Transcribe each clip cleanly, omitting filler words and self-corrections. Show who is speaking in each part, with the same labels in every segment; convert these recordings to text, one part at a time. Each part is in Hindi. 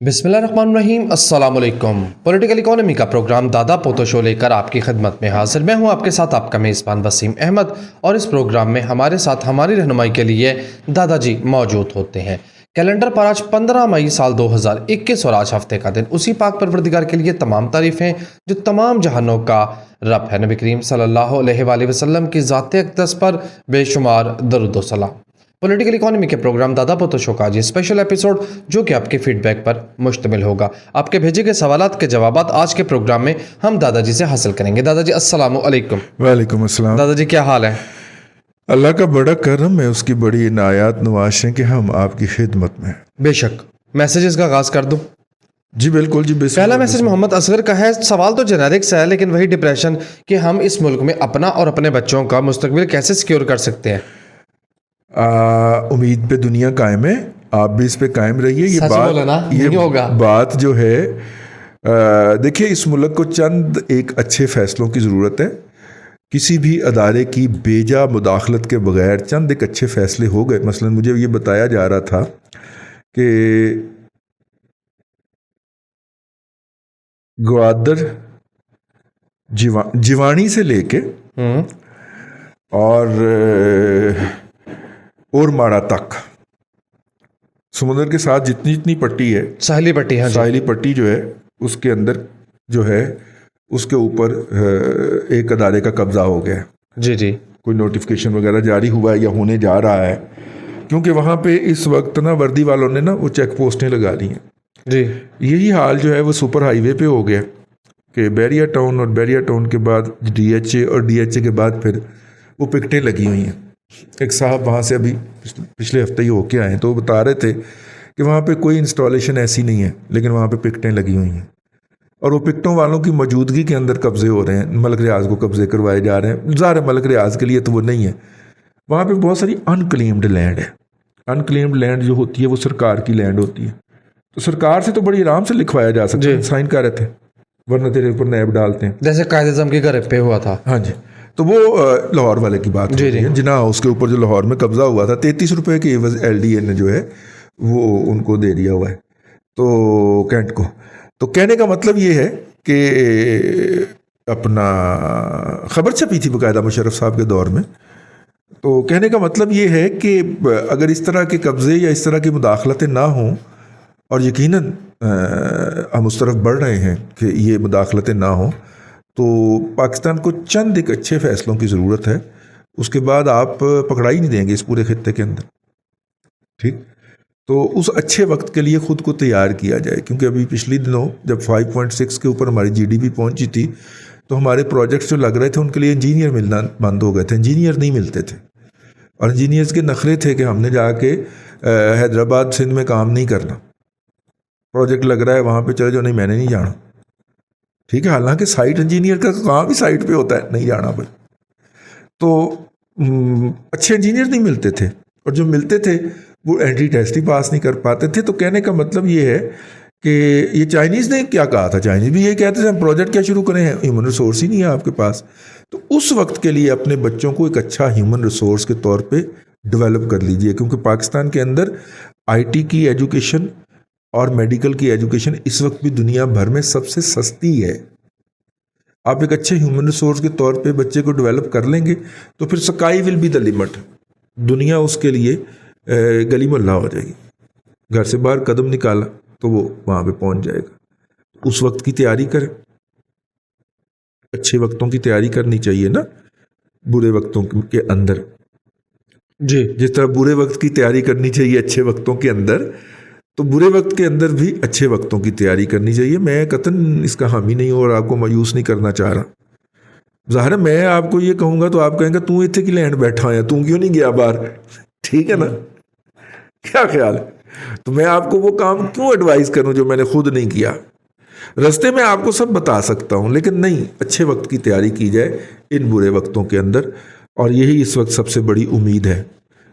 Speaker 1: बिस्मिल्लाहिर्रहमानिर्रहीम अस्सलाम वालेकुम। पॉलिटिकल इकोनॉमी का प्रोग्राम दादा पोतो शो लेकर आपकी खिदमत में हाजिर। मैं हूं आपके साथ आपका मेज़बान वसीम अहमद और इस प्रोग्राम में हमारे साथ हमारी रहनुमाई के लिए दादाजी मौजूद होते हैं। कैलेंडर पर आज 15 मई साल 2021 और आज हफ्ते का दिन उसी पाक परवरदिगार के लिए तमाम तारीफ़ें जो तमाम जहानों का रब है। नबी करीम सल्लल्लाहु अलैहि वसल्लम की ज़ात अक़दस पर बेशुमार दरूद व सलाम। पॉलिटिकल इकोनॉमी के प्रोग्राम दादा पोतो शो का आज ये स्पेशल एपिसोड जो कि आपके फीडबैक पर मुश्तमिल होगा। आपके भेजे गए सवालात के जवाबात आज के प्रोग्राम में हम दादाजी से हासिल करेंगे। दादाजी अस्सलाम वालेकुम।
Speaker 2: वालेकुम अस्सलाम।
Speaker 1: दादाजी क्या हाल है?
Speaker 2: अल्लाह का बड़ा करम है, उसकी बड़ी इनायात नवाज़ है कि हम आपकी खिदमत में हैं।
Speaker 1: बेशक। मैसेजेस का आगाज़ कर दूं।
Speaker 2: जी बिल्कुल जी।
Speaker 1: पहला मैसेज मोहम्मद असगर का है। सवाल तो जेनेरिक सा है लेकिन वही डिप्रेशन कि हम इस मुल्क में अपना और अपने बच्चों का मुस्तकबिल कैसे सिक्योर कर सकते हैं।
Speaker 2: उम्मीद पे दुनिया कायम है, आप भी इस पे कायम रहिए।
Speaker 1: सच बोलो ना, नहीं होगा।
Speaker 2: बात जो है, देखिए, इस मुल्क को चंद एक अच्छे फैसलों की ज़रूरत है। किसी भी अदारे की बेजा मुदाखलत के बगैर चंद एक अच्छे फैसले हो गए। मसलन मुझे ये बताया जा रहा था कि ग्वादर जिवानी से लेके और माड़ा तक समुद्र के साथ जितनी जितनी पट्टी है,
Speaker 1: साहिली पट्टी, हाँ,
Speaker 2: साहिली पट्टी जो है, उसके अंदर जो है उसके ऊपर एक अदारे का कब्जा हो गया है।
Speaker 1: जी जी।
Speaker 2: कोई नोटिफिकेशन वगैरह जारी हुआ है या होने जा रहा है, क्योंकि वहाँ पे इस वक्त ना वर्दी वालों ने ना वो चेक पोस्टें लगा दी हैं
Speaker 1: जी।
Speaker 2: यही हाल जो है वो सुपर हाईवे पे हो गया कि बैरिया टाउन और बैरिया टाउन के बाद DHA और DHA के बाद फिर वो पिकटें लगी हुई हैं। एक साहब वहाँ से अभी पिछले हफ्ते ही होके आए हैं, तो वो बता रहे थे कि वहाँ पे कोई इंस्टॉलेशन ऐसी नहीं है, लेकिन वहाँ पे पिकटें लगी हुई हैं और वो पिकटों वालों की मौजूदगी के अंदर कब्जे हो रहे हैं। मलक रियाज को कब्जे करवाए जा रहे हैं। ज़ाहिर है मलक रियाज के लिए तो वो नहीं है। वहाँ पे बहुत सारी अनक्लेम्ड लैंड है। अनक्लेम्ड लैंड जो होती है वो सरकार की लैंड होती है, तो सरकार से तो बड़ी आराम से लिखवाया जा सकता है, साइन कर रहे थे, वरना तेरे ऊपर नैब डालते हैं,
Speaker 1: जैसे कायदे आज़म के घर पे हुआ था।
Speaker 2: हाँ जी। तो वो लाहौर वाले की बात
Speaker 1: जी जी।
Speaker 2: जिना उसके ऊपर जो लाहौर में कब्जा हुआ था, 33 रुपये की एवज LDA ने जो है वो उनको दे दिया हुआ है, तो कैंट को। तो कहने का मतलब ये है कि अपना खबर छपी थी बाकायदा मुशर्रफ साहब के दौर में। तो कहने का मतलब ये है कि अगर इस तरह के कब्ज़े या इस तरह की मुदाखलतें ना हों, और यकीनन हम उस तरफ बढ़ रहे हैं कि ये मुदाखलतें ना हों, तो पाकिस्तान को चंद एक अच्छे फ़ैसलों की ज़रूरत है। उसके बाद आप पकड़ाई नहीं देंगे इस पूरे खित्ते के अंदर, ठीक। तो उस अच्छे वक्त के लिए ख़ुद को तैयार किया जाए, क्योंकि अभी पिछले दिनों जब 5.6 के ऊपर हमारी GDP पहुंची थी, तो हमारे प्रोजेक्ट्स जो लग रहे थे उनके लिए इंजीनियर मिलना बंद हो गए थे। इंजीनियर नहीं मिलते थे और इंजीनियर्स के नखरे थे कि हमने जाके हैदराबाद सिंध में काम नहीं करना, प्रोजेक्ट लग रहा है वहाँ पे चले जाओ, नहीं मैंने नहीं जाना, ठीक है। हालांकि साइट इंजीनियर का काम भी साइट पे होता है, नहीं जाना भाई। तो अच्छे इंजीनियर नहीं मिलते थे, और जो मिलते थे वो एंट्री टेस्ट ही पास नहीं कर पाते थे। तो कहने का मतलब ये है कि ये चाइनीज़ ने क्या कहा था, चाइनीज़ भी ये कहते थे हम प्रोजेक्ट क्या शुरू करें, ह्यूमन रिसोर्स ही नहीं है आपके पास। तो उस वक्त के लिए अपने बच्चों को एक अच्छा ह्यूमन रिसोर्स के तौर पे डेवलप कर लीजिए, क्योंकि पाकिस्तान के अंदर IT की एजुकेशन और मेडिकल की एजुकेशन इस वक्त भी दुनिया भर में सबसे सस्ती है। आप एक अच्छे ह्यूमन रिसोर्स के तौर पे बच्चे को डेवलप कर लेंगे तो फिर sky will be the limit. दुनिया उसके लिए गली मोहल्ला हो जाएगी। घर से बाहर कदम निकाला तो वो वहाँ पे पहुँच जाएगा। उस वक्त की तैयारी करें, अच्छे वक्तों की तैयारी करनी चाहिए ना, बुरे वक्तों के अंदर
Speaker 1: जी।
Speaker 2: जिस तरह बुरे वक्त की तैयारी करनी चाहिए अच्छे वक्तों के अंदर, तो बुरे वक्त के अंदर भी अच्छे वक्तों की तैयारी करनी चाहिए। मैं कतन इसका हामी नहीं हूँ और आपको मायूस नहीं करना चाह रहा। ज़ाहिर है मैं आपको ये कहूँगा तो आप कहेंगे तू इतने की लैंड बैठा है, तू क्यों नहीं गया बाहर, ठीक है ना, क्या ख्याल है। तो मैं आपको वो काम क्यों एडवाइस करूँ जो मैंने खुद नहीं किया। रास्ते में आपको सब बता सकता हूँ, लेकिन नहीं, अच्छे वक्त की तैयारी की जाए इन बुरे वक्तों के अंदर, और यही इस वक्त सबसे बड़ी उम्मीद है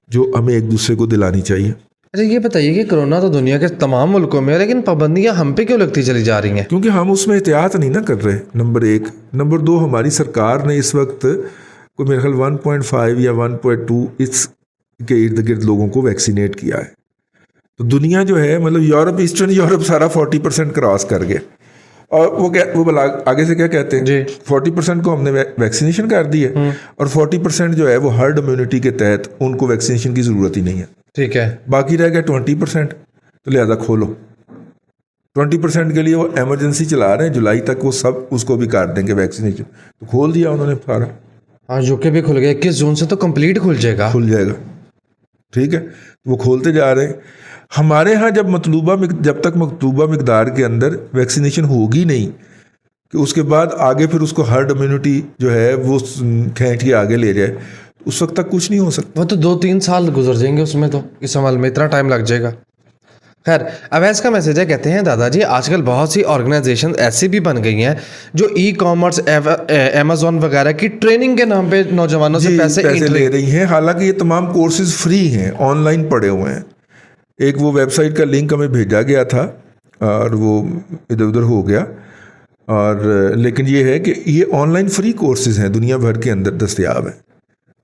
Speaker 2: जो हमें एक दूसरे को दिलानी चाहिए।
Speaker 1: अच्छा ये बताइए कि कोरोना तो दुनिया के तमाम मुल्कों में है, लेकिन पाबंदियां हम पे क्यों लगती चली जा रही हैं?
Speaker 2: क्योंकि हम उसमें एहतियात नहीं ना कर रहे, नंबर 1। नंबर 2, हमारी सरकार ने इस वक्त कोई मेरे ख्याल 1.5 या 1.2 इसके इर्द गिर्द लोगों को वैक्सीनेट किया है। तो दुनिया जो है मतलब यूरोप, ईस्टर्न यूरोप सारा 40% क्रॉस कर गया। और वो आगे से क्या कहते हैं
Speaker 1: जी
Speaker 2: 40% को हमने वैक्सीनेशन कर दी है और 40% जो है वो हर्ड इम्यूनिटी के तहत उनको वैक्सीनेशन की ज़रूरत ही नहीं है।
Speaker 1: ठीक है।
Speaker 2: बाकी रह गया 20%, तो लिहाजा खोलो। 20% के लिए वो एमरजेंसी चला रहे हैं, जुलाई तक वो सब उसको भी कर देंगे वैक्सीनेशन, तो खोल दिया उन्होंने सारा।
Speaker 1: हाँ यूके भी खुल गया, 21 जून से तो कंप्लीट खुल जाएगा।
Speaker 2: खुल जाएगा, ठीक है, वो खोलते जा रहे हैं। हमारे यहाँ जब तक मतलूबा मिकदार के अंदर वैक्सीनेशन होगी नहीं कि उसके बाद आगे फिर उसको हर्ड इम्यूनिटी जो है वो खींच के आगे ले जाए, उस वक्त तक कुछ नहीं हो सकता।
Speaker 1: वो तो 2-3 साल गुजर जाएंगे उसमें, तो इस अमल में इतना टाइम लग जाएगा। खैर अवैस का मैसेज है, कहते हैं दादाजी आजकल बहुत सी ऑर्गेनाइजेशन ऐसी भी बन गई हैं जो ई कॉमर्स, अमेजोन वगैरह की ट्रेनिंग के नाम पे नौजवानों से पैसे
Speaker 2: ले रही हैं। हालांकि ये तमाम कोर्सेज फ्री हैं, ऑनलाइन पड़े हुए हैं। एक वो वेबसाइट का लिंक हमें भेजा गया था और वो इधर उधर हो गया, और लेकिन ये है कि ये ऑनलाइन फ्री कोर्सेज हैं, दुनिया भर के अंदर दस्तयाब हैं।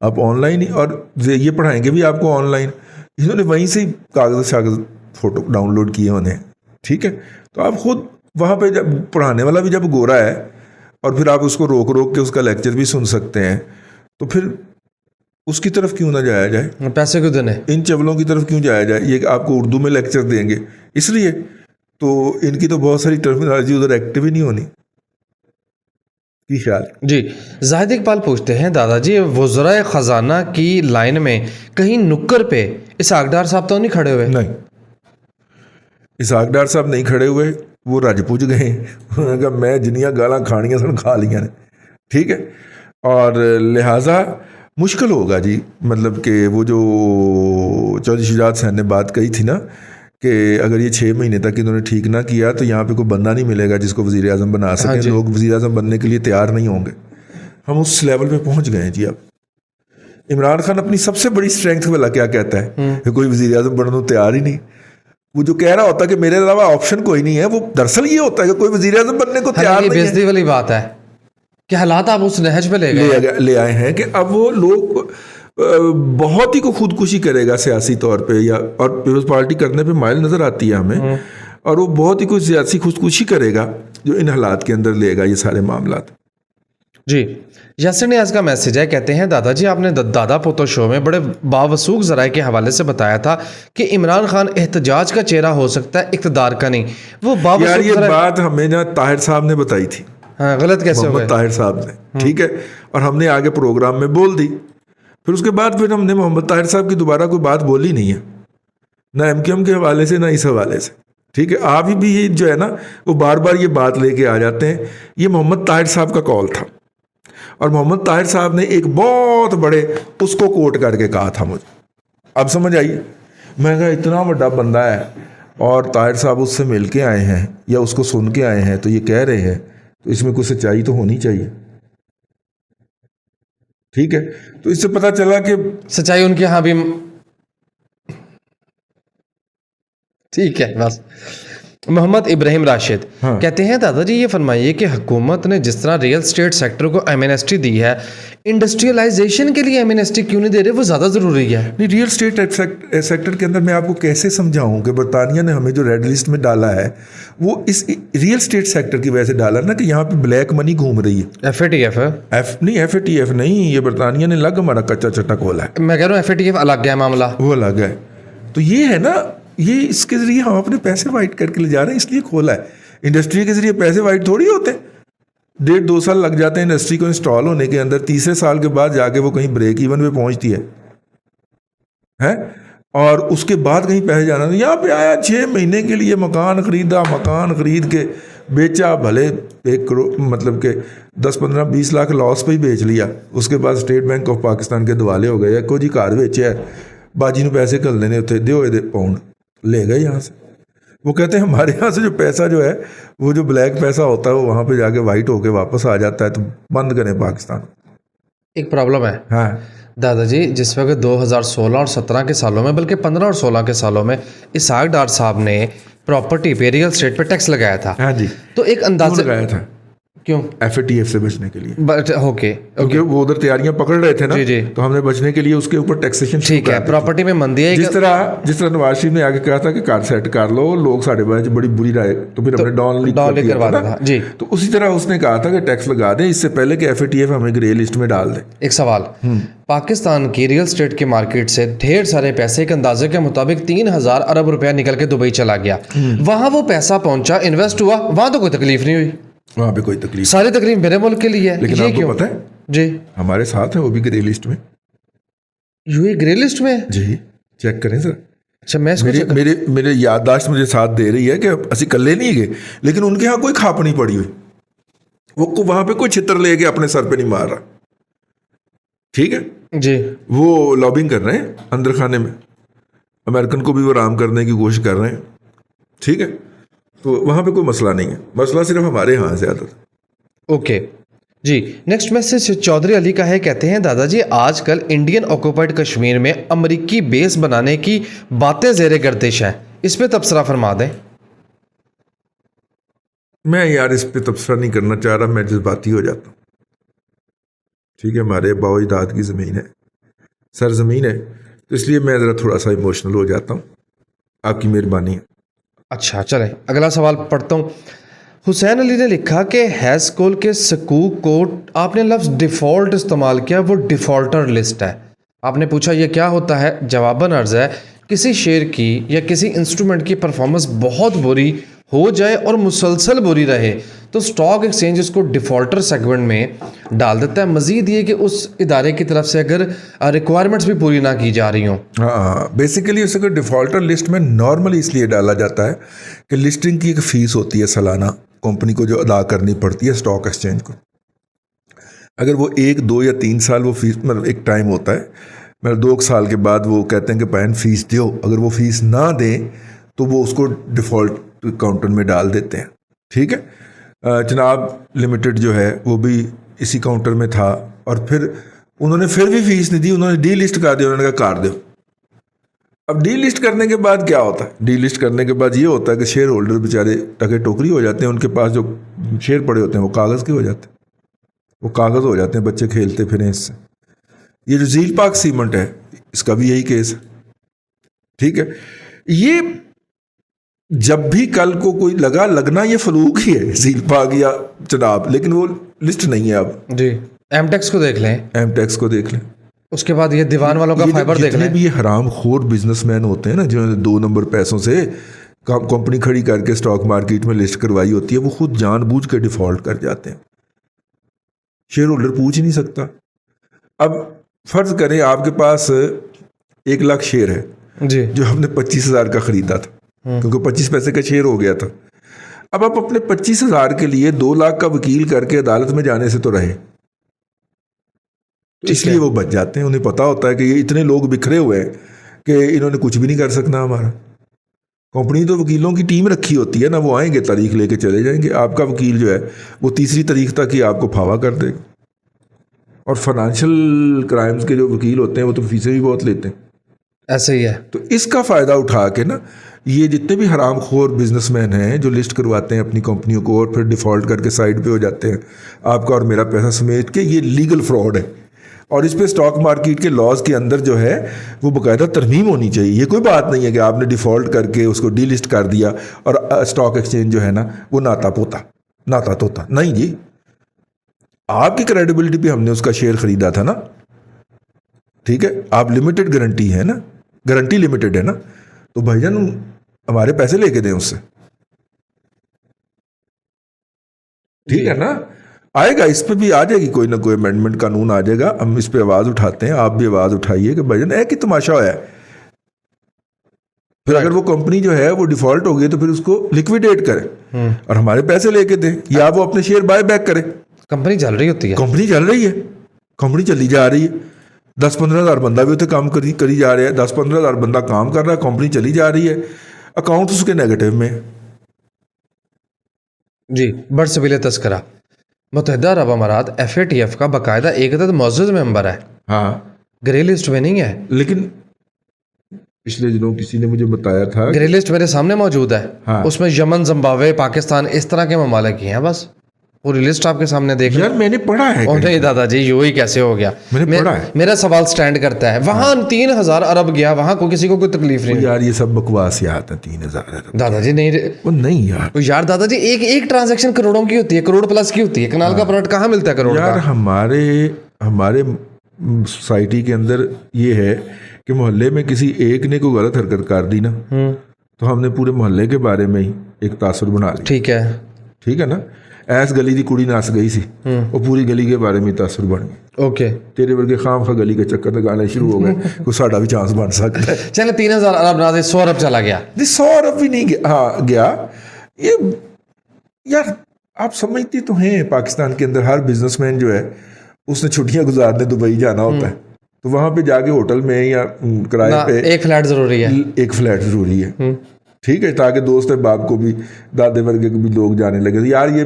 Speaker 2: आप ऑनलाइन ही, और ये पढ़ाएंगे भी आपको ऑनलाइन। इन्होंने वहीं से कागज़ फ़ोटो डाउनलोड किए उन्हें, ठीक है। तो आप खुद वहाँ पे जब पढ़ाने वाला भी जब गोरा है और फिर आप उसको रोक रोक के उसका लेक्चर भी सुन सकते हैं, तो फिर उसकी तरफ क्यों ना जाया जाए?
Speaker 1: पैसे क्यों देने, इन
Speaker 2: चवलों की तरफ क्यों जाया जाए? ये आपको उर्दू में लेक्चर देंगे इसलिए, तो इनकी तो बहुत सारी टर्मिनोलॉजी उधर एक्टिव ही नहीं होनी। की ख्याल
Speaker 1: जी। जाहिद इकबाल पूछते हैं दादाजी वज़राए ख़जाना की लाइन में कहीं नुक्कर पे इसहाक डार साहब तो नहीं खड़े हुए?
Speaker 2: नहीं, इसहाक डार साहब नहीं खड़े हुए, वो रज पुज गए। उन्होंने कहा मैं जिनियाँ गालां खानियाँ सन खा लिया ने, ठीक है। और लिहाजा मुश्किल होगा जी, मतलब कि वो जो चौधरी शुजात साहब ने बात कही थी ना कि अगर ये 6 महीने तक इन्होंने ठीक ना किया तो यहाँ पे कोई बंदा नहीं मिलेगा जिसको वज़ीर आज़म बना सके।
Speaker 1: हाँ
Speaker 2: लोग वज़ीर आज़म बनने के लिए तैयार नहीं होंगे। हम उस लेवल पे पहुँच गए हैं जी। अब इमरान खान अपनी सबसे बड़ी स्ट्रेंथ वाला क्या कहता है कि कोई वज़ीर आज़म बनने को तैयार ही नहीं। वो जो कह रहा होता है कि मेरे अलावा ऑप्शन कोई नहीं है, वो दरअसल ये होता है कि कोई वज़ीर आज़म बनने को तैयार नहीं है।
Speaker 1: बेइज्जती वाली बात है कि हालात आप उस नहज पे ले
Speaker 2: आए हैं कि अब वो लोग बहुत ही को खुदकुशी करेगा सियासी तौर पे, या और पीपल्स पार्टी करने पे माइल नज़र आती है हमें, और वो बहुत ही कोई सियासी खुदकुशी करेगा जो इन हालात के अंदर लेगा ये सारे मामला।
Speaker 1: जी। यासिर ने आज का मैसेज है, कहते हैं दादाजी आपने दादा पोतो शो में बड़े बावसूख ज़राए के हवाले से बताया था कि इमरान खान एहतजाज का चेहरा हो सकता है, इक़्तिदार का नहीं। वो
Speaker 2: यार ये बात हमें ना ताहिर साहब ने बताई थी।
Speaker 1: हाँ, गलत कैसे हो गए?
Speaker 2: ताहिर साहब ने, ठीक है, और हमने आगे प्रोग्राम में बोल दी। फिर उसके बाद फिर हमने मोहम्मद ताहिर साहब की दोबारा कोई बात बोली नहीं है, ना MQM के हवाले से ना इस हवाले से, ठीक है। आप ही भी ये जो है ना वो बार बार ये बात लेके आ जाते हैं। ये मोहम्मद ताहिर साहब का कॉल था और मोहम्मद ताहिर साहब ने एक बहुत बड़े उसको कोट करके कहा था मुझे। अब समझ आइए, मैं कहा इतना बड़ा बंदा है और ताहिर साहब उससे मिल के आए हैं या उसको सुन के आए हैं तो ये कह रहे हैं, तो इसमें कुछ सच्चाई तो होनी चाहिए, ठीक है। तो इससे पता चला कि
Speaker 1: सच्चाई उनके यहाँ भी ठीक है। बस मोहम्मद इब्राहिम राशिद कहते हैं दादाजी ये फरमाइए कि हुकूमत ने जिस तरह रियल स्टेट सेक्टर को एमनेस्टी दी है, इंडस्ट्रियलाइजेशन के लिए एमनेस्टी क्यों नहीं दे रहे? वो ज़्यादा ज़रूरी है।
Speaker 2: नहीं, रियल स्टेट सेक्टर के अंदर मैं आपको कैसे समझाऊं कि बरतानिया ने हमें जो रेड लिस्ट में डाला है वो इस रियल स्टेट सेक्टर की वजह से डाला ना कि यहाँ पे ब्लैक मनी घूम रही है।
Speaker 1: FATF
Speaker 2: FATF नहीं, ये बरतानिया ने अलग हमारा कच्चा चट्टा खोला है।
Speaker 1: मैं कह रहा हूँ FATF अलग है मामला, वो
Speaker 2: अलग है। तो ये है ना, ये इसके ज़रिए हम अपने पैसे वाइट करके ले जा रहे हैं, इसलिए खोला है। इंडस्ट्री के ज़रिए पैसे वाइट थोड़ी होते हैं। 1.5-2 साल लग जाते हैं इंडस्ट्री को इंस्टॉल होने के अंदर, तीसरे साल के बाद जाके वो कहीं ब्रेक इवन पे पहुंचती है और उसके बाद कहीं पैसे जाना। यहाँ पे आया 6 महीने के लिए मकान खरीदा, मकान खरीद के बेचा, भले 1 करोड़ मतलब के 10-15-20 लाख लॉस पे ही बेच लिया। उसके बाद स्टेट बैंक ऑफ पाकिस्तान के दिवाले हो गए, को जी घर बेचे बाजी ने पैसे कल देने उत्थे दो पाउंड ले गए यहाँ से। वो कहते हैं हमारे यहाँ से जो पैसा जो है वो जो ब्लैक पैसा होता है वो वहाँ पे जाके वाइट होके वापस आ जाता है। तो बंद करें पाकिस्तान।
Speaker 1: एक प्रॉब्लम है
Speaker 2: हाँ
Speaker 1: दादाजी, जिस वक्त 2016 और 17 के सालों में, बल्कि 15 और 16 के सालों में इसहाक डार साहब ने प्रॉपर्टी पे, रियल स्टेट पे टैक्स लगाया था।
Speaker 2: हाँ जी।
Speaker 1: तो एक अंदाजा
Speaker 2: लगाया था
Speaker 1: क्यों?
Speaker 2: FATF से बचने के लिए,
Speaker 1: बट ओके
Speaker 2: क्योंकि वो उधर तैयारियां पकड़ रहे थे ना,
Speaker 1: जी, जी।
Speaker 2: तो हमने बचने के लिए उसके ऊपर टैक्सेशन
Speaker 1: ठीक है, प्रॉपर्टी में मंदी है।
Speaker 2: जिस तरह नवाज शरीफ ने आगे कहा था कि कार सेट कर लो, लोग साढ़े बारे बड़ी बुरी राय, तो फिर हमने डॉन लीक
Speaker 1: करवा
Speaker 2: था
Speaker 1: था जी।
Speaker 2: तो उसी तरह उसने कहा था कि टैक्स लगा दें इससे पहले कि FATF हमें ग्रे लिस्ट में डाल दे।
Speaker 1: एक सवाल, पाकिस्तान की रियल एस्टेट की मार्केट से ढेर सारे पैसे के अंदाजे के मुताबिक 3000 अरब रुपया निकल के दुबई चला गया, वहां वो पैसा पहुंचा, इन्वेस्ट हुआ, वहां तो कोई तकलीफ नहीं हुई,
Speaker 2: वहां पे कोई तकलीफ,
Speaker 1: सारी तकलीफ मेरे मुल्क के लिए है।
Speaker 2: लेकिन
Speaker 1: ये
Speaker 2: आपको
Speaker 1: क्यों?
Speaker 2: पता है
Speaker 1: जी,
Speaker 2: हमारे साथ है वो भी ग्रे लिस्ट में।
Speaker 1: यूएई ग्रे लिस्ट में है?
Speaker 2: जी, चेक करें सर।
Speaker 1: अच्छा, मैं इसको
Speaker 2: मेरे याददाश्त मुझे साथ दे रही है कि असि कल्ले नहीं गए, लेकिन उनके यहाँ कोई खाप नहीं पड़ी हुई, वो वहां पे कोई छितर लेके अपने सर पे नहीं मार रहा, ठीक है
Speaker 1: जी।
Speaker 2: वो लॉबिंग कर रहे हैं अंदर खाने में, अमेरिकन को भी वो राम करने की कोशिश कर रहे हैं, ठीक है, तो वहां पे कोई मसला नहीं है, मसला सिर्फ हमारे यहाँ ज्यादा।
Speaker 1: ओके जी। नेक्स्ट मैसेज चौधरी अली का है, कहते हैं दादाजी आजकल इंडियन ऑक्युपाइड कश्मीर में अमेरिकी बेस बनाने की बातें ज़ेरे गर्दिश हैं, इस पे तबसरा फरमा दें।
Speaker 2: मैं यार इस पे तबसरा नहीं करना चाह रहा, मैं जज्बाती हो जाता हूँ, ठीक है, हमारे बाओ अजदाद की ज़मीन है, सरजमीन है, तो इसलिए मैं ज़रा थोड़ा सा इमोशनल हो जाता हूँ, आपकी मेहरबानी है।
Speaker 1: अच्छा चलें, अगला सवाल पढ़ता हूँ। हुसैन अली ने लिखा कि हैस्कोल के सकूक को आपने लफ्ज़ डिफ़ॉल्ट इस्तेमाल किया, वो डिफ़ॉल्टर लिस्ट है। आपने पूछा ये क्या होता है, जवाबन अर्ज़ है किसी शेयर की या किसी इंस्ट्रूमेंट की परफॉर्मेंस बहुत बुरी हो जाए और मुसलसल बुरी रहे तो स्टॉक एक्सचेंज उसको डिफ़ॉल्टर सेगमेंट में डाल देता है। मज़ीद ये कि उस इदारे की तरफ से अगर रिक्वायरमेंट्स भी पूरी ना की जा रही हों।
Speaker 2: हाँ, बेसिकली उसे डिफ़ॉल्टर लिस्ट में नॉर्मली इसलिए डाला जाता है कि लिस्टिंग की एक फ़ीस होती है सालाना कंपनी को जो अदा करनी पड़ती है स्टॉक एक्सचेंज को। अगर वो 1, 2 या 3 साल वो फीस, मतलब एक टाइम होता है, मतलब 2 साल के बाद वो कहते हैं कि पैन फीस दो, अगर वो फीस ना दें तो वो उसको डिफ़ॉल्ट काउंटर में डाल देते हैं, ठीक है। जनाब लिमिटेड जो है वो भी इसी काउंटर में था और फिर उन्होंने फिर भी फीस नहीं दी, उन्होंने डी लिस्ट कर दिया, उन्होंने कहा कर दो। अब डी लिस्ट करने के बाद क्या होता है, डी लिस्ट करने के बाद ये होता है कि शेयर होल्डर बेचारे टके टोकरी हो जाते हैं, उनके पास जो शेयर पड़े होते हैं वो कागज़ के हो जाते हैं, वो कागज़ हो जाते हैं, बच्चे खेलते फिरें इससे। ये जो झील पाक सीमेंट है इसका भी यही केस है, ठीक है। ये जब भी कल को कोई लगना ये फलूक ही है झील पाक या चनाब, लेकिन वो लिस्ट नहीं है अब। जी,
Speaker 1: एमटेक्स को देख लें,
Speaker 2: एमटेक्स को देख लें,
Speaker 1: उसके बाद ये दीवान वालों का फाइबर देख लें।
Speaker 2: भी ये हराम खोर बिजनेसमैन होते हैं ना जिन्होंने 2 नंबर पैसों से कंपनी खड़ी करके स्टॉक मार्केट में लिस्ट करवाई होती है, वो खुद जानबूझ के डिफॉल्ट कर जाते हैं, शेयर होल्डर पूछ ही नहीं सकता। अब फर्ज करें आपके पास 1 लाख शेयर है जी, जो हमने 25,000 का खरीदा था क्योंकि 25 पैसे का शेयर हो गया था। अब आप अपने 25,000 के लिए 2 लाख का वकील करके अदालत में जाने से तो रहे, तो इसलिए वो बच जाते हैं। उन्हें पता होता है कि ये इतने लोग बिखरे हुए हैं कि इन्होंने कुछ भी नहीं कर सकना हमारा। कंपनी तो वकीलों की टीम रखी होती है ना, वो आएंगे तारीख लेके चले जाएंगे, आपका वकील जो है वो तीसरी तारीख तक ही आपको फावा कर देगा। और फाइनेंशियल क्राइम्स के जो वकील होते हैं वो तो फीसें भी बहुत लेते हैं,
Speaker 1: ऐसे ही है।
Speaker 2: तो इसका फ़ायदा उठा के ना ये जितने भी हरामखोर बिजनेसमैन हैं जो लिस्ट करवाते हैं अपनी कंपनियों को और फिर डिफ़ॉल्ट करके साइड पे हो जाते हैं आपका और मेरा पैसा समेट के, ये लीगल फ्रॉड है और इस पे स्टॉक मार्केट के लॉज के अंदर जो है वो बाकायदा तरमीम होनी चाहिए। ये कोई बात नहीं है कि आपने डिफ़ॉल्ट करके उसको डी लिस्ट कर दिया और स्टॉक एक्सचेंज जो है ना वो नाता तोता नहीं जी, आपकी क्रेडिबिलिटी पे हमने उसका शेयर खरीदा था ना, ठीक है। आप लिमिटेड गारंटी है ना, गारंटी लिमिटेड है ना, तो भाईजान हमारे पैसे लेके दें उससे, ठीक है ना। आएगा, इस पे भी आ जाएगी कोई ना कोई अमेंडमेंट, कानून आ जाएगा, हम इस पे आवाज उठाते हैं, आप भी आवाज उठाइए कि भाईजान है कि तमाशा होया है। फिर अगर वो कंपनी जो है वो डिफॉल्ट हो गई तो फिर उसको लिक्विडेट करें और हमारे पैसे लेके दें, या वो अपने शेयर बाय बैक करें।
Speaker 1: कंपनी चल रही होती है,
Speaker 2: कंपनी चल रही है, कंपनी चली जा रही है, 10-15 हज़ार बंदा भी उत्थे काम करी जा रहा है, 10-15 हज़ार बंदा काम कर रहा है, कंपनी चली जा रही है, अकाउंट उसके नेगेटिव में
Speaker 1: जी। बड़ सबीले तस्करा मुत्तहिदा अरब अमारात FATF का बाकायदा एक अदद मौजूद मेंबर है,
Speaker 2: हाँ,
Speaker 1: ग्रे लिस्ट में नहीं है,
Speaker 2: लेकिन पिछले दिनों किसी ने मुझे बताया था
Speaker 1: ग्रे लिस्ट मेरे सामने मौजूद है। हाँ। उसमें यमन, जिम्बाब्वे, पाकिस्तान इस तरह के ममालिक ही हैं बस। पूरी लिस्ट आपके सामने देख लो।
Speaker 2: यार मैंने पढ़ा है
Speaker 1: ओ नहीं दादाजी, यू ही कैसे हो गया?
Speaker 2: मैंने पढ़ा है।
Speaker 1: मेरा सवाल स्टैंड करता है, वहां 3,000 अरब गया, वहां को किसी को कोई तकलीफ नहीं।
Speaker 2: यार ये सब बकवास याद है, 3,000 अरब
Speaker 1: दादाजी नहीं
Speaker 2: वो नहीं यार।
Speaker 1: तो यार दादाजी एक ट्रांजैक्शन करोड़ों की होती है, करोड़ प्लस की होती है। कनाल का प्लॉट कहाँ मिलता है करोड़
Speaker 2: यार
Speaker 1: का?
Speaker 2: हमारे सोसाइटी के अंदर ये है कि मोहल्ले में किसी एक ने कोई गलत हरकत कर दी ना, तो हमने पूरे मोहल्ले के बारे में ही एक तासुर बना लिया। ठीक है ना। ऐस गली की कुड़ी नस गई सी, वो पूरी गली के बारे में तासुर बन गई।
Speaker 1: ओके,
Speaker 2: तेरे वर्गे खाम खा गली के चक्कर लगाने शुरू हो गए, कोई साड़ा भी चांस बन सकता है।
Speaker 1: चलो 3,000 अरब ना 100 अरब चला गया।
Speaker 2: 100 अरब भी नहीं गया। हाँ गया ये। यार आप समझते तो हैं, पाकिस्तान के अंदर हर बिजनेसमैन जो है उसने छुट्टियां गुजारने दुबई जाना होता है, तो वहां पे जाके होटल में या किराए पे
Speaker 1: एक फ्लैट जरूरी है,
Speaker 2: एक फ्लैट जरूरी है। ठीक है, ताकि दोस्त बाप को भी, दादे वर्गे को भी लोग जाने लगे। तो यार ये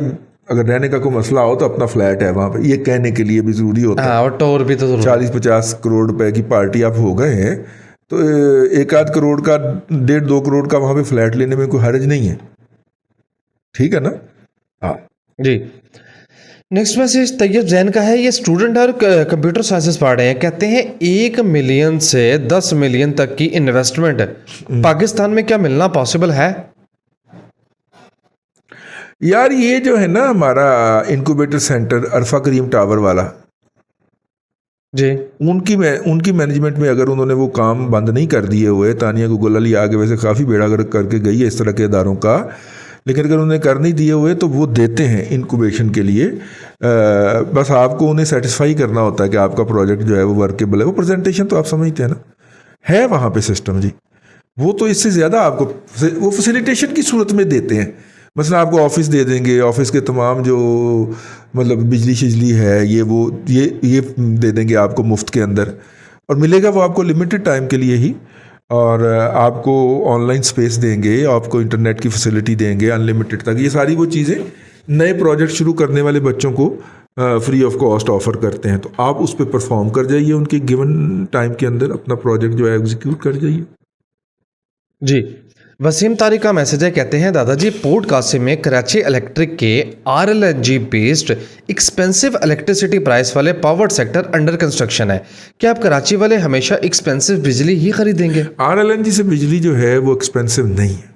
Speaker 2: अगर रहने का कोई मसला हो तो अपना फ्लैट है वहां पे, ये कहने के लिए भी जरूरी होता है।
Speaker 1: और टोर भी तो जरूरी।
Speaker 2: 40-50 करोड़ रुपए की पार्टी आप हो गए हैं, तो 1-8 करोड़ का, 1.5-2 करोड़ का वहां पे फ्लैट लेने में कोई हर्ज नहीं है। ठीक है ना। हाँ
Speaker 1: जी। नेक्स्ट मैसेज तैयब जैन का है। ये स्टूडेंट और कंप्यूटर साइंसेस पढ़ रहे हैं, कहते हैं 1 मिलियन से 10 मिलियन तक की इन्वेस्टमेंट पाकिस्तान में क्या मिलना पॉसिबल है?
Speaker 2: यार ये जो है ना हमारा इंक्यूबेटर सेंटर अरफा करीम टावर वाला
Speaker 1: जी,
Speaker 2: उनकी मैनेजमेंट में अगर उन्होंने वो काम बंद नहीं कर दिए हुए, तानिया गुगल अली आगे वैसे काफ़ी बेड़ा गर्क करके गई है इस तरह के इदारों का, लेकिन अगर उन्हें कर नहीं दिए हुए तो वो देते हैं इंक्यूबेशन के लिए। बस आपको उन्हें सेटिस्फाई करना होता है कि आपका प्रोजेक्ट जो है वो वर्केबल है। वो प्रेजेंटेशन तो आप समझते हैं ना, है वहाँ पे सिस्टम जी। वो तो इससे ज़्यादा आपको वो फैसिलिटेशन की सूरत में देते हैं। मसलन आपको ऑफिस दे देंगे, ऑफिस के तमाम जो मतलब बिजली शिजली है ये दे देंगे आपको मुफ्त के अंदर, और मिलेगा वो आपको लिमिटेड टाइम के लिए ही, और आपको ऑनलाइन स्पेस देंगे, आपको इंटरनेट की फैसिलिटी देंगे अनलिमिटेड तक। ये सारी वो चीज़ें नए प्रोजेक्ट शुरू करने वाले बच्चों को फ्री ऑफ कॉस्ट ऑफर करते हैं। तो आप उस पर परफॉर्म कर जाइए, उनके गिवन टाइम के अंदर अपना प्रोजेक्ट जो है एग्जीक्यूट कर जाइए।
Speaker 1: जी। वसीम तारिक का मैसेज है, कहते हैं दादाजी पोर्ट कासिम में कराची इलेक्ट्रिक के RLNG based expensive electricity price वाले पावर सेक्टर अंडर कंस्ट्रक्शन है। क्या आप कराची वाले हमेशा एक्सपेंसिव बिजली ही खरीदेंगे?
Speaker 2: RLNG से बिजली जो है वो एक्सपेंसिव नहीं है,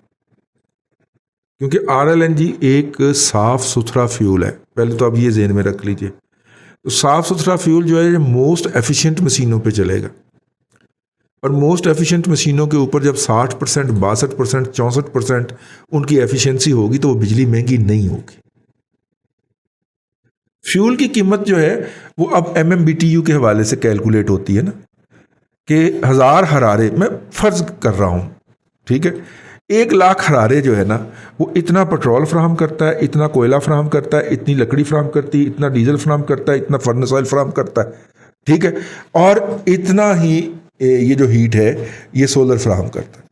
Speaker 2: क्योंकि RLNG एक साफ़ सुथरा फ्यूल है। पहले तो आप ये ज़हन में रख लीजिए। तो साफ़ सुथरा फ्यूल जो है मोस्ट एफिशिएंट मशीनों पे चलेगा, और मोस्ट एफिशिएंट मशीनों के ऊपर जब 60%, 62%, 64% उनकी एफिशिएंसी होगी तो वो बिजली महंगी नहीं होगी। फ्यूल की कीमत जो है वो अब MMBTU के हवाले से कैलकुलेट होती है ना, कि 1000 हरारे, मैं फ़र्ज़ कर रहा हूँ, ठीक है, 1,00,000 हरारे जो है ना वो इतना पेट्रोल फ्राहम करता है, इतना कोयला फ्राहम करता है, इतनी लकड़ी फ्राहम करती है, इतना डीजल फ्राहम करता है, इतना फर्नेस ऑयल फ्राहम करता है। ठीक है, और इतना ही ये जो हीट है ये सोलर फ्राहम करता है।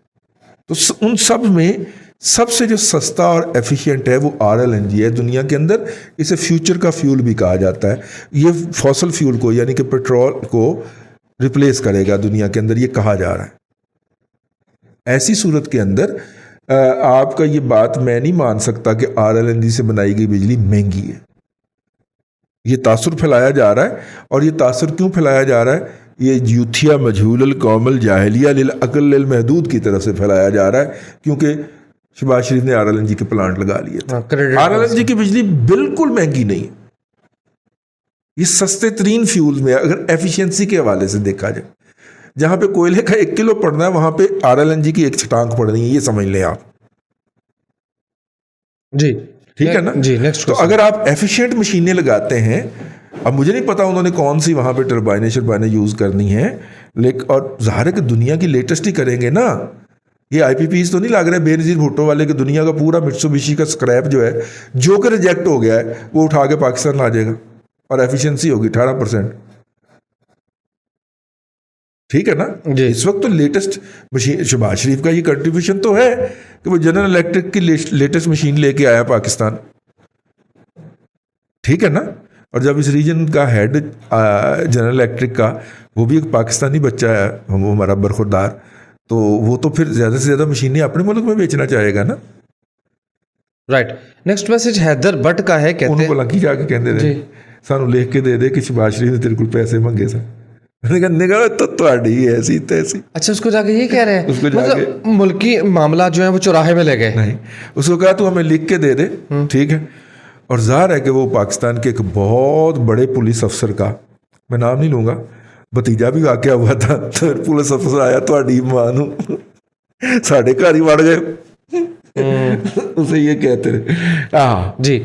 Speaker 2: तो उन सब में सबसे जो सस्ता और एफिशिएंट है वो RLNG है दुनिया के अंदर। इसे फ्यूचर का फ्यूल भी कहा जाता है। ये फॉसल फ्यूल को यानी कि पेट्रोल को रिप्लेस करेगा दुनिया के अंदर, ये कहा जा रहा है। ऐसी सूरत के अंदर आपका ये बात मैं नहीं मान सकता कि RLNG से बनाई गई बिजली महंगी है। ये तासुर फैलाया जा रहा है, और ये तासुर क्यों फैलाया जा रहा है? ये यूथिया मजहूल कौमल जाहिलिया लिल अकल लिल महदूद की तरफ से फैलाया जा रहा है, क्योंकि शहबाज शरीफ ने RLNG के प्लांट लगा लिए थे। RLNG की बिजली बिल्कुल महंगी नहीं है, ये सस्ते तरीन फ्यूल में अगर एफिशिएंसी के हवाले से देखा जाए, जहां पे कोयले का 1 किलो पड़ना है वहां पे RLNG की 1 छटांग पड़ रही है, ये समझ लें आप
Speaker 1: जी।
Speaker 2: ठीक है ना
Speaker 1: जी। नेक्स्ट
Speaker 2: तो अगर आप एफिशिएंट मशीनें लगाते हैं, अब मुझे नहीं पता उन्होंने कौन सी वहां पे टर्बाइनें यूज करनी है, लेकिन और ज़ाहिर है कि दुनिया की लेटेस्ट ही करेंगे ना। ये IPPs तो नहीं लग रहा है बेनज़ीर भुट्टो वाले कि दुनिया का पूरा मित्सुबिशी का स्क्रैप जो है जो कि रिजेक्ट हो गया है वो उठा के पाकिस्तान ला जाएगा, और एफिशिएंसी होगी 18%। ठीक है ना। इस वक्त तो लेटेस्ट मशीन, शहबाज शरीफ का ये कंट्रीब्यूशन तो है कि वो जनरल इलेक्ट्रिक की लेटेस्ट मशीन लेके आया पाकिस्तान। ठीक है ना। और जब इस रीजन का हेड जनरल इलेक्ट्रिक का वो भी एक पाकिस्तानी बच्चा है, वो हमारा बरखुरदार, तो वो तो फिर ज़्यादा से ज़्यादा मशीनें अपने मुल्क में बेचना चाहेगा ना।
Speaker 1: Right. Next message Haider Bhatt का है, कहते
Speaker 2: ਉਹਨੂੰ
Speaker 1: हैं
Speaker 2: ਭਲਾ ਕੀ ਜਾ ਕੇ ਕਹਿੰਦੇ
Speaker 1: ਜੀ।
Speaker 2: ਨੇ ਸਾਨੂੰ ਲਿਖ ਕੇ ਦੇ ਕਿ ਸ਼ਬਾਜ਼ ਸ਼ਰੀਫ ਨੇ ਤੇਰੇ ਕੋਲ ਪੈਸੇ ਮੰਗੇ ਸਨ ਉਹਨੇ ਕਿਹਾ ਨਿਗਾਹ ਤਾਂ ਤੁਹਾਡੀ ऐसी तैसी
Speaker 1: अच्छा उसको जाके ये कह रहे हैं,
Speaker 2: उसको जाके-
Speaker 1: मतलब मुल्की मामला जो है वो चौराहे में ले गए।
Speaker 2: नहीं उसको कहा तू हमें लिख के दे दे ठीक है। और ज़ाहिर है कि वो पाकिस्तान के एक बहुत बड़े पुलिस अफसर का मैं नाम नहीं लूँगा भतीजा भी वाकया हुआ था तो पुलिस अफसर आया ਤੁਹਾਡੀ मां ਨੂੰ साढ़े घर ही वड़ गए उसे ये कहते रहे हाँ
Speaker 1: जी।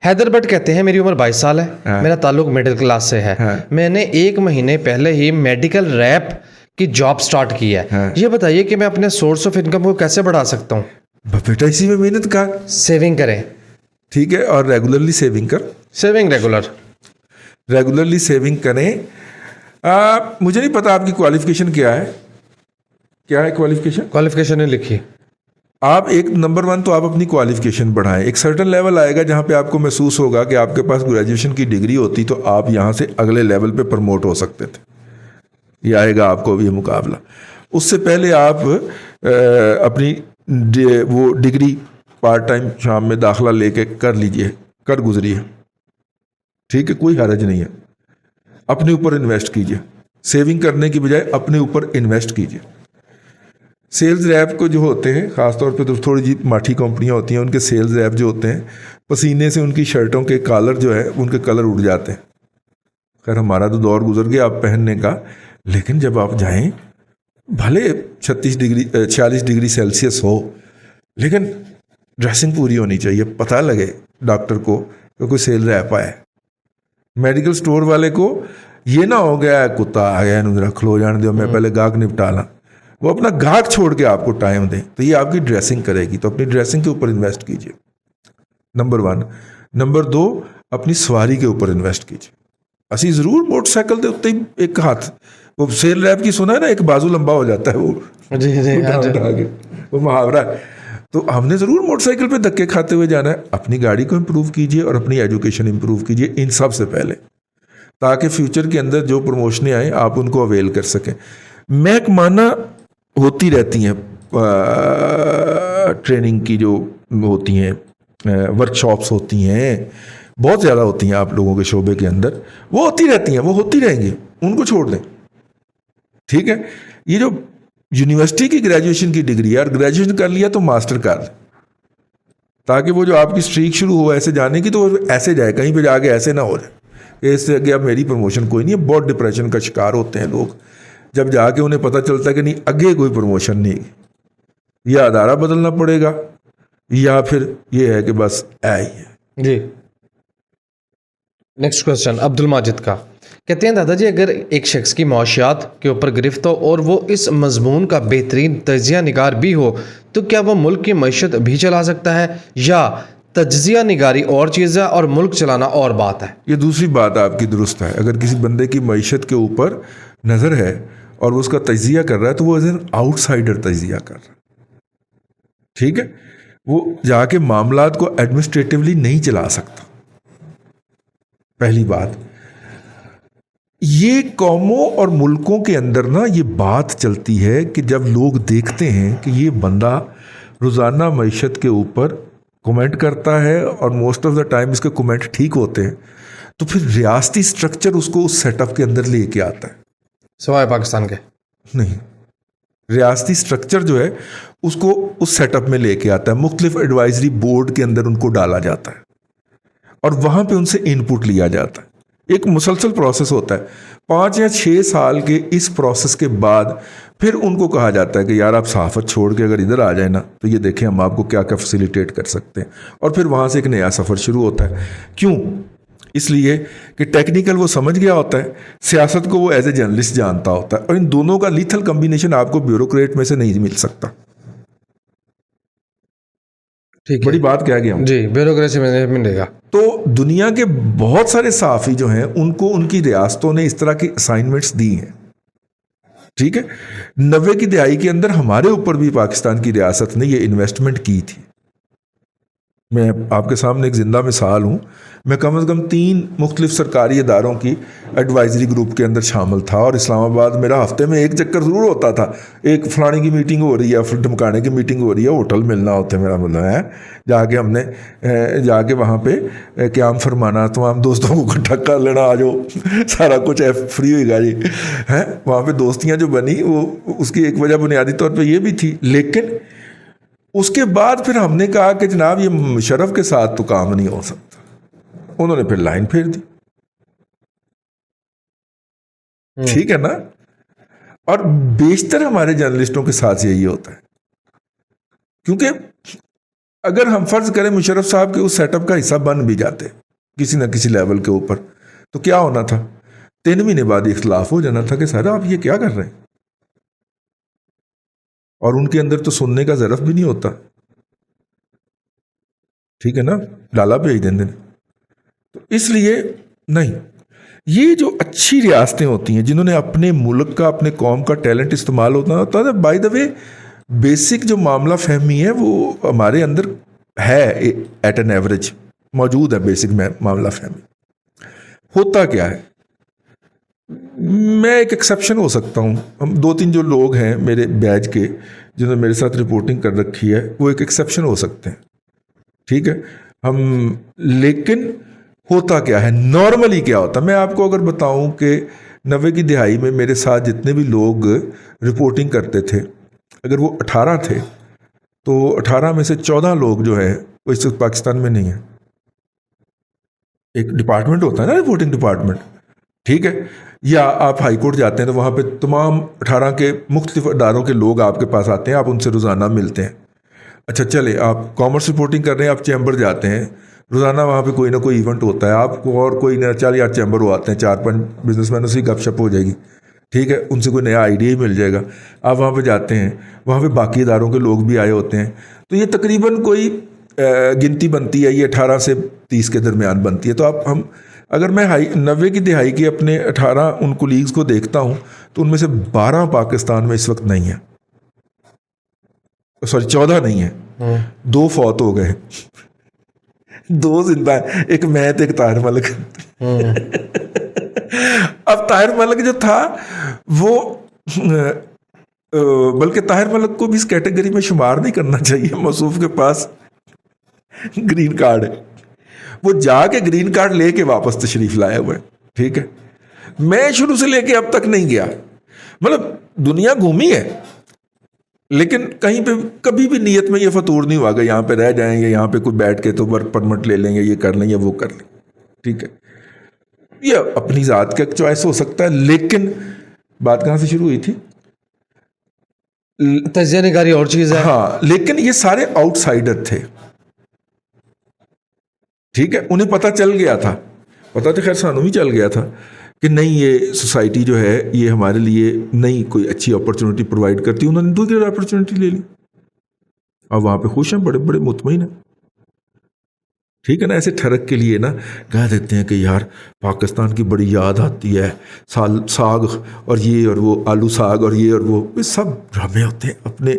Speaker 1: हैदर भट्ट कहते हैं मेरी उम्र 22 साल है,
Speaker 2: हाँ।
Speaker 1: मेरा ताल्लुक मिडिल क्लास से है,
Speaker 2: हाँ।
Speaker 1: मैंने 1 महीने पहले ही मेडिकल रैप की जॉब स्टार्ट की है,
Speaker 2: हाँ।
Speaker 1: ये बताइए कि मैं अपने सोर्स ऑफ इनकम को कैसे बढ़ा सकता हूँ।
Speaker 2: बेटा इसी में मेहनत कर
Speaker 1: सेविंग करें,
Speaker 2: ठीक है और रेगुलरली सेविंग कर
Speaker 1: सेविंग
Speaker 2: रेगुलरली सेविंग करें। मुझे नहीं पता आपकी क्वालिफिकेशन क्या है क्वालिफिकेशन
Speaker 1: क्वालिफिकेशन नहीं लिखी।
Speaker 2: आप एक नंबर 1 तो आप अपनी क्वालिफिकेशन बढ़ाएं। एक सर्टन लेवल आएगा जहाँ पे आपको महसूस होगा कि आपके पास ग्रेजुएशन की डिग्री होती तो आप यहाँ से अगले लेवल पे प्रमोट हो सकते थे, ये आएगा आपको ये मुकाबला। उससे पहले आप अपनी वो डिग्री पार्ट टाइम शाम में दाखिला लेके कर लीजिए, कर गुजरिए, ठीक है, कोई हरज नहीं है। अपने ऊपर इन्वेस्ट कीजिए, सेविंग करने की बजाय अपने ऊपर इन्वेस्ट कीजिए। सेल्स रैप को जो होते हैं ख़ासतौर पे तो थोड़ी जी माठी कंपनियां होती हैं, उनके सेल्स रैप जो होते हैं पसीने से उनकी शर्टों के कॉलर जो है उनके कलर उड़ जाते हैं। खैर हमारा तो दौर गुजर गया आप पहनने का, लेकिन जब आप जाएं भले 46 डिग्री सेल्सियस हो लेकिन ड्रेसिंग पूरी होनी चाहिए, पता लगे डॉक्टर को कि कोई सेल रैप आया है। मेडिकल स्टोर वाले को ये ना हो गया कुत्ता आ गया इन्होंने रख लो जान दो मैं पहले गाहक निपटा ला, वो अपना गाहक छोड़ के आपको टाइम दें तो ये आपकी ड्रेसिंग करेगी। तो अपनी ड्रेसिंग के ऊपर इन्वेस्ट कीजिए, नंबर 1। नंबर 2 अपनी सवारी के ऊपर इन्वेस्ट कीजिए। असी ज़रूर मोटरसाइकिल के उत्ते ही एक हाथ वो सेल रैप की सुना है ना, एक बाजू लंबा हो जाता है वो
Speaker 1: जी जी
Speaker 2: उठा के, वो मुहावरा है। तो हमने ज़रूर मोटरसाइकिल पे धक्के खाते हुए जाना है। अपनी गाड़ी को इम्प्रूव कीजिए और अपनी एजुकेशन इम्प्रूव कीजिए इन सब से पहले, ताकि फ्यूचर के अंदर जो प्रमोशनें आए आप उनको अवेल कर सकें। महक माना होती रहती हैं ट्रेनिंग की जो होती हैं, वर्कशॉप्स होती हैं, बहुत ज़्यादा होती हैं आप लोगों के शोबे के अंदर, वो होती रहती हैं, वो होती रहेंगी, उनको छोड़ दें, ठीक है। ये जो यूनिवर्सिटी की ग्रेजुएशन की डिग्री है और ग्रेजुएशन कर लिया तो मास्टर कर लें, ताकि वो जो आपकी स्ट्रीक शुरू हो ऐसे जाने की तो वो ऐसे जाए, कहीं पे जाके ऐसे ना हो जाए इससे आगे अब मेरी प्रमोशन कोई नहीं है। बहुत डिप्रेशन का शिकार होते हैं लोग जब जाके उन्हें पता चलता है कि नहीं आगे कोई प्रमोशन नहीं, या अदारा बदलना पड़ेगा या फिर ये है कि बस ऐ ही है।
Speaker 1: जी। नेक्स्ट क्वेश्चन अब्दुल माजिद का, कहते हैं दादाजी अगर एक शख्स की मौशियात के ऊपर गिरफ्त हो और वो इस मजमून का बेहतरीन तजिया निगार भी हो तो क्या वो मुल्क की मईशत भी चला सकता है, या तजिया निगारी और चीज़ है और मुल्क चलाना और बात है।
Speaker 2: ये दूसरी बात आपकी दुरुस्त है। अगर किसी बंदे की मईशत के ऊपर नज़र है और वो उसका तजिया कर रहा है तो वो एज एन आउटसाइडर तजिया कर रहा है, ठीक है। वो जाके मामलात को एडमिनिस्ट्रेटिवली नहीं चला सकता, पहली बात। ये कौमों और मुल्कों के अंदर ना ये बात चलती है कि जब लोग देखते हैं कि ये बंदा रोज़ाना मईशत के ऊपर कमेंट करता है और मोस्ट ऑफ द टाइम इसके कमेंट ठीक होते हैं, तो फिर रियासती स्ट्रक्चर उसको उस सेटअप के अंदर लेके आता है,
Speaker 1: सिवाय पाकिस्तान के
Speaker 2: नहीं, रियासती स्ट्रक्चर जो है उसको उस सेटअप में लेके आता है। मुख्तलिफ एडवाइजरी बोर्ड के अंदर उनको डाला जाता है और वहाँ पे उनसे इनपुट लिया जाता है। एक मुसलसल प्रोसेस होता है। 5 या 6 साल के इस प्रोसेस के बाद फिर उनको कहा जाता है कि यार आप सहाफ़त छोड़ के अगर इधर आ जाए ना तो ये देखें हम आपको क्या क्या फैसिलिटेट कर सकते हैं, और फिर वहाँ से एक नया सफ़र शुरू होता है। क्यों? इसलिए कि टेक्निकल वो समझ गया होता है, सियासत को वो एज ए जर्नलिस्ट जानता होता है, और इन दोनों का लीथल कम्बिनेशन आपको ब्यूरोक्रेट में से नहीं मिल सकता।
Speaker 1: ठीक है,
Speaker 2: बड़ी बात कह गया हूं
Speaker 1: जी, ब्यूरोक्रेसी में मिलेगा।
Speaker 2: तो दुनिया के बहुत सारे सहाफ़ी जो हैं उनको उनकी रियासतों ने इस तरह की असाइनमेंट्स दी हैं, ठीक है। 90 की दहाई के अंदर हमारे ऊपर भी पाकिस्तान की रियासत ने ये इन्वेस्टमेंट की थी, मैं आपके सामने एक ज़िंदा मिसाल हूँ। मैं कम से कम 3 मुख्तलिफ सरकारी इदारों की एडवाइजरी ग्रुप के अंदर शामिल था और इस्लामाबाद मेरा हफ्ते में एक चक्कर ज़रूर होता था। एक फलाने की मीटिंग हो रही है, फिर ढमकाने की मीटिंग हो रही है, होटल मिलना होता है, मेरा मतलब है जाके हमने जाके वहाँ पे क़याम फरमाना, तमाम दोस्तों को इकट्ठा कर लेना, आ जाओ सारा कुछ है, फ्री होगा जी है। वहाँ पर दोस्तियाँ जो बनी वो उसकी एक वजह बुनियादी तौर पर यह भी थी। लेकिन उसके बाद फिर हमने कहा कि जनाब ये मुशर्रफ के साथ तो काम नहीं हो सकता। उन्होंने फिर लाइन फेर दी, ठीक है ना। और बेशतर हमारे जर्नलिस्टों के साथ यही होता है, क्योंकि अगर हम फर्ज करें मुशर्रफ साहब के उस सेटअप का हिस्सा बन भी जाते किसी ना किसी लेवल के ऊपर, तो क्या होना था, 3 महीने बाद इख्तलाफ हो जाना था कि सर आप ये क्या कर रहे हैं। और उनके अंदर तो सुनने का ज़रफ भी नहीं होता, ठीक है ना, डाला भेज देंगे। तो इसलिए नहीं, ये जो अच्छी रियासतें होती हैं जिन्होंने अपने मुल्क का, अपने कौम का टैलेंट इस्तेमाल होता है, बाय द वे बेसिक जो मामला फहमी है वो हमारे अंदर है, एट एन एवरेज मौजूद है बेसिक मामला फहमी। होता क्या है, मैं एक एक्सेप्शन हो सकता हूँ, हम 2-3 जो लोग हैं मेरे बैच के जिन्होंने मेरे साथ रिपोर्टिंग कर रखी है वो एक एक्सेप्शन हो सकते हैं, ठीक है हम। लेकिन होता क्या है, नॉर्मली क्या होता है, मैं आपको अगर बताऊं कि 90 की दिहाई में मेरे साथ जितने भी लोग रिपोर्टिंग करते थे, अगर वो 18 थे तो 18 में से 14 लोग जो है वो इस वक्त पाकिस्तान में नहीं है। एक डिपार्टमेंट होता है ना, रिपोर्टिंग डिपार्टमेंट, ठीक है, या आप हाई कोर्ट जाते हैं तो वहाँ पे तमाम 18 के मुख्तलिफ अदारों के लोग आपके पास आते हैं, आप उनसे रोज़ाना मिलते हैं। अच्छा चले, आप कॉमर्स रिपोर्टिंग कर रहे हैं, आप चैम्बर जाते हैं, रोज़ाना वहाँ पे कोई ना कोई इवेंट होता है, आपको और कोई नया 4 यार चैम्बर हो आते हैं, 4-5 बिजनेसमैनों से गपशप हो जाएगी, ठीक है, उनसे कोई नया आइडिया ही मिल जाएगा। आप वहाँ पे जाते हैं, वहाँ पे बाकी इदारों के लोग भी आए होते हैं, तो ये तकरीबन कोई गिनती बनती है, ये 18 से 30 के दरमियान बनती है। तो अगर मैं 90 की दिहाई के अपने 18 उन कोलीग्स को देखता हूँ तो उनमें से 12 पाकिस्तान में इस वक्त नहीं है, सॉरी 14 नहीं है, 2 फौत हो गए, 2 जिंदा है, एक मैं तो एक ताहिर मलिक। अब ताहिर मलिक जो था वो बल्कि ताहिर मलिक को भी इस कैटेगरी में शुमार नहीं करना चाहिए, मसूफ के पास ग्रीन कार्ड है, वो जाके ग्रीन कार्ड लेके वापस तशरीफ लाया हुआ है, ठीक है। मैं शुरू से लेके अब तक नहीं गया, मतलब दुनिया घूमी है, लेकिन कहीं पे कभी भी नीयत में ये फतूर नहीं हुआ कि यहाँ पे रह जाएंगे, यहाँ पे कोई बैठ के तो वर्क परमिट ले लेंगे, ये कर लेंगे वो कर लेंगे, ठीक है। ये अपनी ज़ात का चॉइस हो सकता है, लेकिन बात कहाँ से शुरू हुई थी,
Speaker 1: तजिया निगारी और चीज़ है।
Speaker 2: हाँ, लेकिन ये सारे आउटसाइडर थे, ठीक है, उन्हें पता चल गया था, पता तो खैर सानू भी चल गया था कि नहीं ये सोसाइटी जो है ये हमारे लिए नहीं कोई अच्छी अपॉर्चुनिटी प्रोवाइड करती, उन्होंने दूसरी अपॉर्चुनिटी ले ली, अब वहाँ पे खुश हैं, बड़े बड़े मुतमईन हैं, ठीक है ना। ऐसे ठरक के लिए ना कह देते हैं कि यार पाकिस्तान की बड़ी याद आती है, साग और ये और वो, आलू साग और ये सब ड्रामे होते हैं, अपने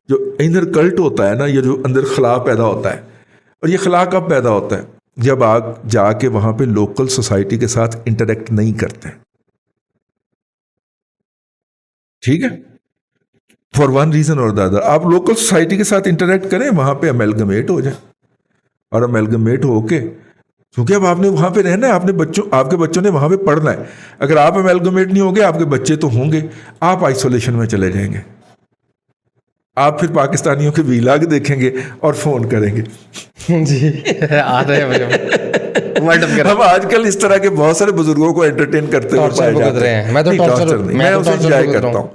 Speaker 2: जो इनर कल्ट होता है ना, ये जो अंदर खला पैदा होता है, और ये खला कब पैदा होता है, जब आप जाके वहाँ पे लोकल सोसाइटी के साथ इंटरेक्ट नहीं करते, ठीक है, फॉर वन रीज़न और द अदर। आप लोकल सोसाइटी के साथ इंटरेक्ट करें, वहाँ पे अमेलगमेट हो जाए, और अमेलगमेट होके, क्योंकि अब आपने वहाँ पे रहना है, आपके बच्चों ने वहाँ पे पढ़ना है, अगर आप अमेलगमेट नहीं होंगे, आपके बच्चे तो होंगे, आप आइसोलेशन में चले जाएंगे, आप फिर पाकिस्तानियों के वीलाग देखेंगे और फ़ोन करेंगे।
Speaker 1: जी आ रहे हैं
Speaker 2: हम आजकल इस तरह के बहुत सारे बुजुर्गों को एंटरटेन करते हुए पाए जाते हैं।
Speaker 1: मैं तो टॉर्चर
Speaker 2: नहीं, मैं उसे एंजॉय करता हूँ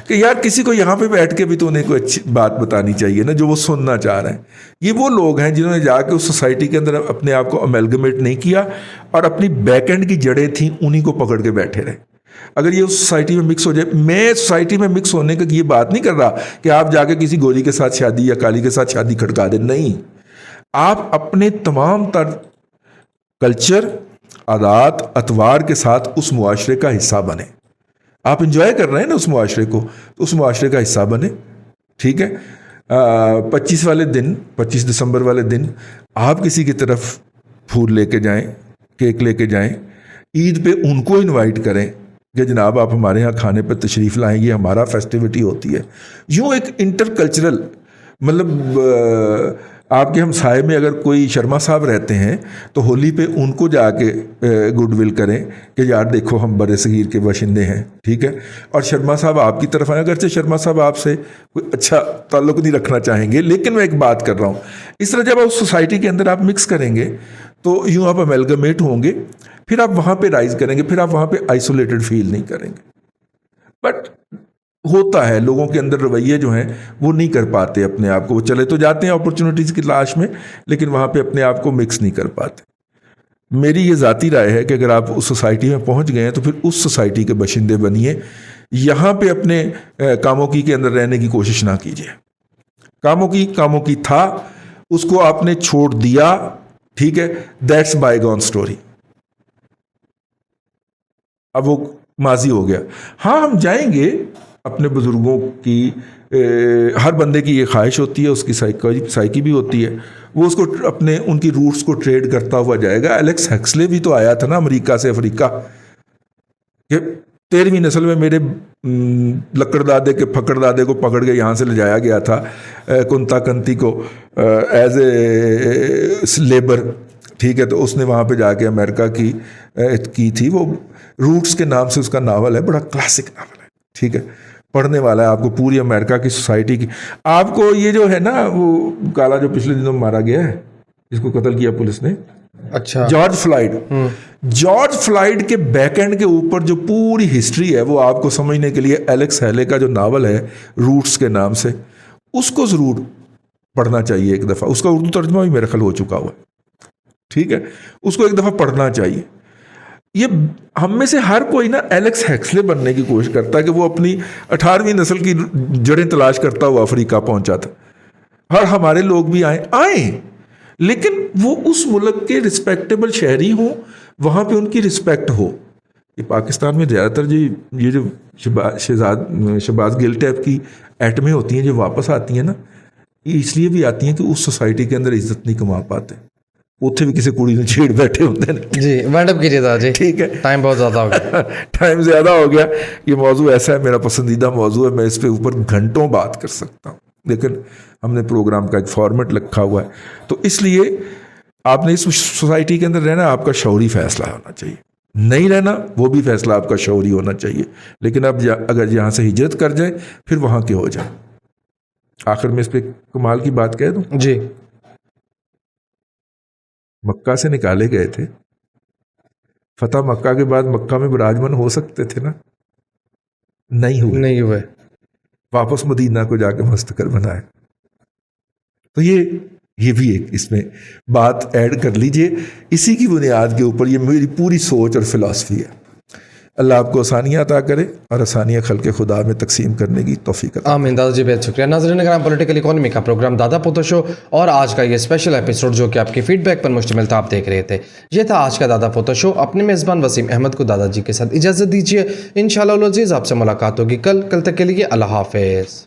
Speaker 2: कि यार किसी को यहाँ पे बैठ के भी तो उन्हें कोई अच्छी बात बतानी चाहिए ना, जो वो सुनना चाह रहे हैं। ये वो लोग हैं जिन्होंने जाके उस सोसाइटी के अंदर अपने आप को अमेलगमेट नहीं किया और अपनी बैक एंड की जड़ें थी उन्हीं को पकड़ के बैठे रहे। अगर ये उस सोसाइटी में मिक्स हो जाए, मैं सोसाइटी में मिक्स होने का ये बात नहीं कर रहा कि आप जाके किसी गोरी के साथ शादी या काली के साथ शादी खड़का दें, नहीं, आप अपने तमाम तर कल्चर, आदात, अतवार के साथ उस मुआशरे का हिस्सा बने। आप इंजॉय कर रहे हैं ना उस मुआशरे को, तो उस मुआशरे का हिस्सा बने, ठीक है। 25 वाले दिन, 25 दिसंबर वाले दिन आप किसी की तरफ फूल लेके जाएं, केक लेके जाएं, ईद पे उनको इनवाइट करें कि जनाब आप हमारे यहाँ खाने पर तशरीफ़ लाएं, ये हमारा फेस्टिविटी होती है। यूँ एक इंटर कल्चरल आपके हमसाए में अगर कोई शर्मा साहब रहते हैं तो होली पे उनको जाके गुडविल करें कि यार देखो हम बड़े सगीर के बाशिंदे हैं, ठीक है। और शर्मा साहब आपकी तरफ आए, अगरचे शर्मा साहब आपसे कोई अच्छा ताल्लुक़ नहीं रखना चाहेंगे, लेकिन मैं एक बात कर रहा हूँ, इस तरह जब आप सोसाइटी के अंदर आप मिक्स करेंगे तो यूँ आप अमेलगमेट होंगे, फिर आप वहाँ पे राइज करेंगे, फिर आप वहाँ पे आइसोलेटेड फील नहीं करेंगे। बट होता है लोगों के अंदर रवैये जो हैं वो नहीं कर पाते अपने आप को, वो चले तो जाते हैं अपॉर्चुनिटीज़ की तलाश में, लेकिन वहाँ पे अपने आप को मिक्स नहीं कर पाते। मेरी ये ज़ाती राय है कि अगर आप उस सोसाइटी में पहुँच गए हैं तो फिर उस सोसाइटी के बाशिंदे बनिए, यहाँ पे अपने कामों के अंदर रहने की कोशिश ना कीजिए। कामों की था, उसको आपने छोड़ दिया, ठीक है, दैट्स बायगॉन स्टोरी, अब वो माजी हो गया। हाँ, हम जाएंगे, अपने बुजुर्गों की हर बंदे की ये ख्वाहिश होती है, उसकी साइकी भी होती है, वो उसको अपने उनकी रूट्स को ट्रेड करता हुआ जाएगा। एलेक्स हेक्सले भी तो आया था ना अमेरिका से अफ्रीका, कि 13वीं नस्ल में मेरे लकड़दादे के फकड़दादे को पकड़ के यहाँ से ले जाया गया था कुंता कंती को एज ए लेबर, ठीक है। तो उसने वहाँ पे जाके अमेरिका की थी, वो रूट्स के नाम से उसका नावल है, बड़ा क्लासिक नावल है, ठीक है, पढ़ने वाला है आपको पूरी अमेरिका की सोसाइटी की। आपको ये जो है ना वो काला जो पिछले दिनों मारा गया है, जिसको कत्ल किया पुलिस ने,
Speaker 1: अच्छा,
Speaker 2: जॉर्ज फ्लॉयड के बैकएंड के ऊपर जो पूरी हिस्ट्री है वो आपको समझने के लिए एलेक्स हेले का जो नावल है रूट्स के नाम से, उसको ज़रूर पढ़ना चाहिए एक दफ़ा। उसका उर्दू तर्जुमा भी मेरा ख्याल हो चुका हुआ है, ठीक है, उसको एक दफ़ा पढ़ना चाहिए। ये हम में से हर कोई ना एलेक्स हेक्सले बनने की कोशिश करता है कि वो अपनी 18वीं नस्ल की जड़ें तलाश करता हुआ अफ्रीका पहुंचा था, और हमारे लोग भी आए, लेकिन वो उस मुल्क के रिस्पेक्टेबल शहरी हों, वहाँ पे उनकी रिस्पेक्ट हो। ये पाकिस्तान में ज़्यादातर जी ये जो शहबाज गिल टाइप की एटमें होती हैं जो वापस आती हैं ना, ये इसलिए भी आती हैं कि उस सोसाइटी के अंदर इज्जत नहीं कमा पाते, उत्थे भी किसी कुड़ी ने छेड़ बैठे होते हैं
Speaker 1: जी। वाइंड अप कीजिए दादा जी,
Speaker 2: ठीक है,
Speaker 1: टाइम बहुत ज़्यादा हो गया।
Speaker 2: टाइम ज़्यादा हो गया। ये मौजू ऐसा है, मेरा पसंदीदा मौजू है, मैं इस पे ऊपर घंटों बात कर सकता हूँ, लेकिन हमने प्रोग्राम का एक फॉर्मेट रखा हुआ है, तो इसलिए आपने इस सोसाइटी के अंदर रहना, आपका शौरी फैसला होना चाहिए। नहीं रहना, वो भी फैसला आपका शौरी होना चाहिए, लेकिन अब अगर यहाँ से हिजरत कर जाए फिर वहाँ के हो जाए। आखिर में इस पर कमाल की बात कह दूँ
Speaker 1: जी,
Speaker 2: मक्का से निकाले गए थे, फतह मक्का के बाद मक्का में विराजमान हो सकते थे ना, नहीं हुए, वापस मदीना को जाके मुस्तकर बनाए। तो ये भी एक इसमें बात ऐड कर लीजिए, इसी की बुनियाद के ऊपर ये मेरी पूरी सोच और फिलॉसफी है। अल्लाह आपको आसानियाँ अता करे और आसानियाँ खल्क़े खुदा में तकसीम करने की तौफीक अता।
Speaker 1: आमीन। दादा जी बहुत शुक्रिया। नाज़रीन कराम, पॉलिटिकल इकोनॉमी का प्रोग्राम दादा पोतो शो और आज का ये स्पेशल एपिसोड जो कि आपके फीडबैक पर मुश्तमिल था, आप देख रहे थे। ये था आज का दादा पोतो शो। अपने मेज़बान वसीम अहमद को दादाजी के साथ इजाज़त दीजिए। इंशाअल्लाह अज़ीज़ आपसे मुलाकात होगी कल तक के लिए अल्लाह हाफ़िज़।